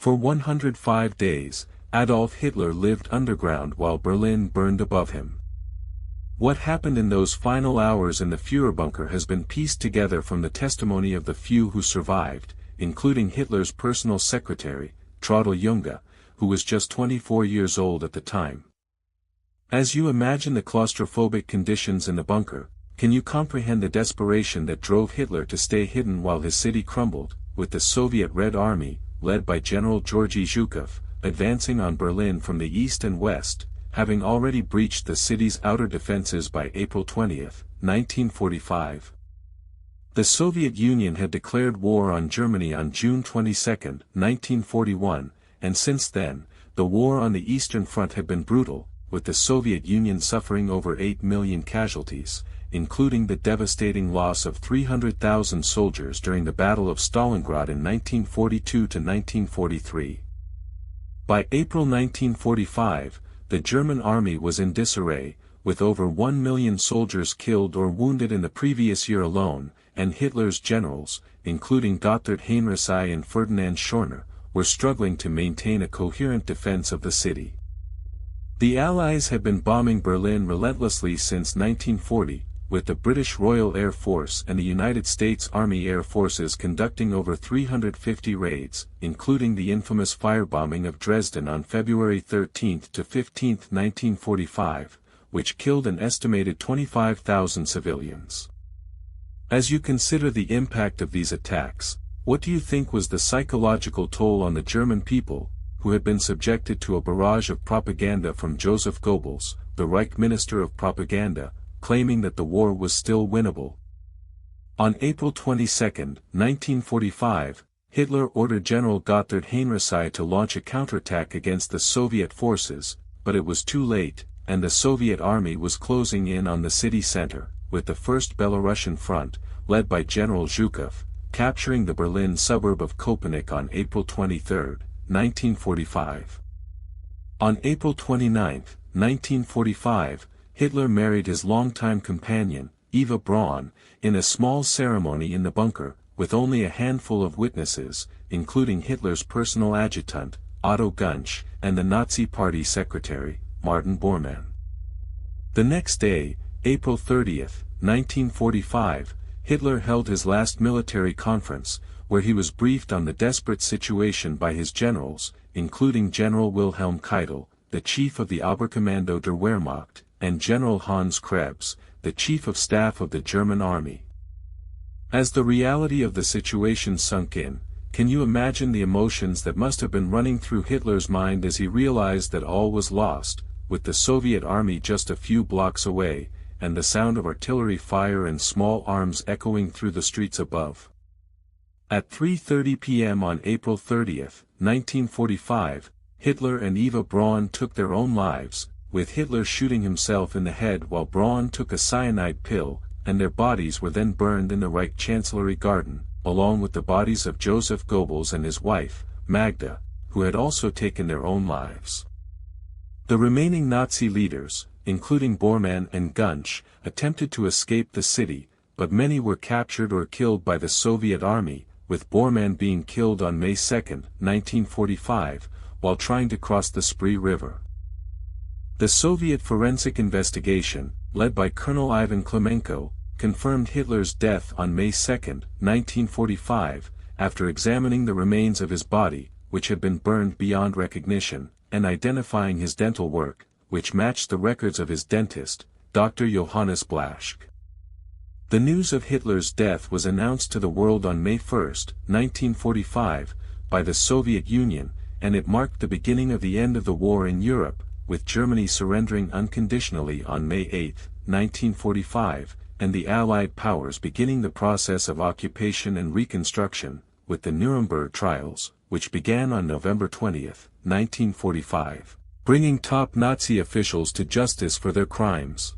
For 105 days, Adolf Hitler lived underground while Berlin burned above him. What happened in those final hours in the Führerbunker has been pieced together from the testimony of the few who survived, including Hitler's personal secretary, Traudl Junge, who was just 24 years old at the time. As you imagine the claustrophobic conditions in the bunker, can you comprehend the desperation that drove Hitler to stay hidden while his city crumbled, with the Soviet Red Army, led by General Georgy Zhukov, advancing on Berlin from the east and west, having already breached the city's outer defenses by April 20, 1945. The Soviet Union had declared war on Germany on June 22, 1941, and since then, the war on the Eastern Front had been brutal, with the Soviet Union suffering over 8 million casualties, including the devastating loss of 300,000 soldiers during the Battle of Stalingrad in 1942–1943. By April 1945, the German army was in disarray, with over 1 million soldiers killed or wounded in the previous year alone, and Hitler's generals, including Gotthard Heinrichsey and Ferdinand Schorner, were struggling to maintain a coherent defense of the city. The Allies had been bombing Berlin relentlessly since 1940, with the British Royal Air Force and the United States Army Air Forces conducting over 350 raids, including the infamous firebombing of Dresden on February 13 to 15, 1945, which killed an estimated 25,000 civilians. As you consider the impact of these attacks, what do you think was the psychological toll on the German people, who had been subjected to a barrage of propaganda from Joseph Goebbels, the Reich Minister of Propaganda, claiming that the war was still winnable? On April 22, 1945, Hitler ordered General Gotthard Heinrichsey to launch a counterattack against the Soviet forces, but it was too late, and the Soviet army was closing in on the city center, with the First Belarusian Front, led by General Zhukov, capturing the Berlin suburb of Köpenick on April 23, 1945. On April 29, 1945, Hitler married his longtime companion, Eva Braun, in a small ceremony in the bunker, with only a handful of witnesses, including Hitler's personal adjutant, Otto Gunsch, and the Nazi Party secretary, Martin Bormann. The next day, April 30, 1945, Hitler held his last military conference, where he was briefed on the desperate situation by his generals, including General Wilhelm Keitel, the chief of the Oberkommando der Wehrmacht, and General Hans Krebs, the chief of staff of the German army. As the reality of the situation sunk in, can you imagine the emotions that must have been running through Hitler's mind as he realized that all was lost, with the Soviet army just a few blocks away, and the sound of artillery fire and small arms echoing through the streets above? At 3:30 p.m. on April 30, 1945, Hitler and Eva Braun took their own lives, with Hitler shooting himself in the head while Braun took a cyanide pill, and their bodies were then burned in the Reich Chancellery Garden, along with the bodies of Joseph Goebbels and his wife, Magda, who had also taken their own lives. The remaining Nazi leaders, including Bormann and Gunsch, attempted to escape the city, but many were captured or killed by the Soviet army, with Bormann being killed on May 2, 1945, while trying to cross the Spree River. The Soviet forensic investigation, led by Colonel Ivan Klemenko, confirmed Hitler's death on May 2, 1945, after examining the remains of his body, which had been burned beyond recognition, and identifying his dental work, which matched the records of his dentist, Dr. Johannes Blaschke. The news of Hitler's death was announced to the world on May 1, 1945, by the Soviet Union, and it marked the beginning of the end of the war in Europe, with Germany surrendering unconditionally on May 8, 1945, and the Allied powers beginning the process of occupation and reconstruction, with the Nuremberg trials, which began on November 20, 1945, bringing top Nazi officials to justice for their crimes.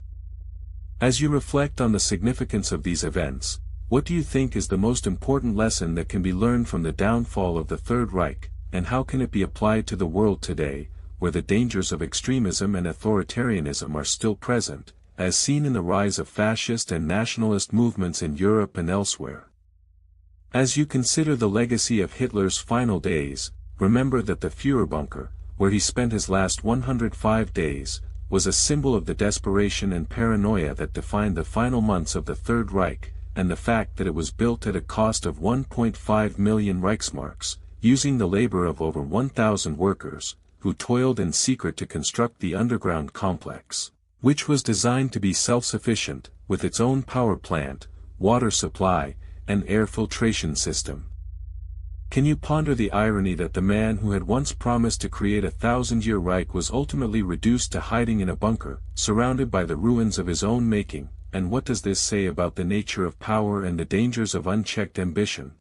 As you reflect on the significance of these events, what do you think is the most important lesson that can be learned from the downfall of the Third Reich, and how can it be applied to the world today, where the dangers of extremism and authoritarianism are still present, as seen in the rise of fascist and nationalist movements in Europe and elsewhere? As you consider the legacy of Hitler's final days, remember that the Führerbunker, where he spent his last 105 days, was a symbol of the desperation and paranoia that defined the final months of the Third Reich, and the fact that it was built at a cost of 1.5 million Reichsmarks, using the labor of over 1,000 workers, who toiled in secret to construct the underground complex, which was designed to be self-sufficient, with its own power plant, water supply, and air filtration system. Can you ponder the irony that the man who had once promised to create a 1,000-year Reich was ultimately reduced to hiding in a bunker, surrounded by the ruins of his own making, and what does this say about the nature of power and the dangers of unchecked ambition?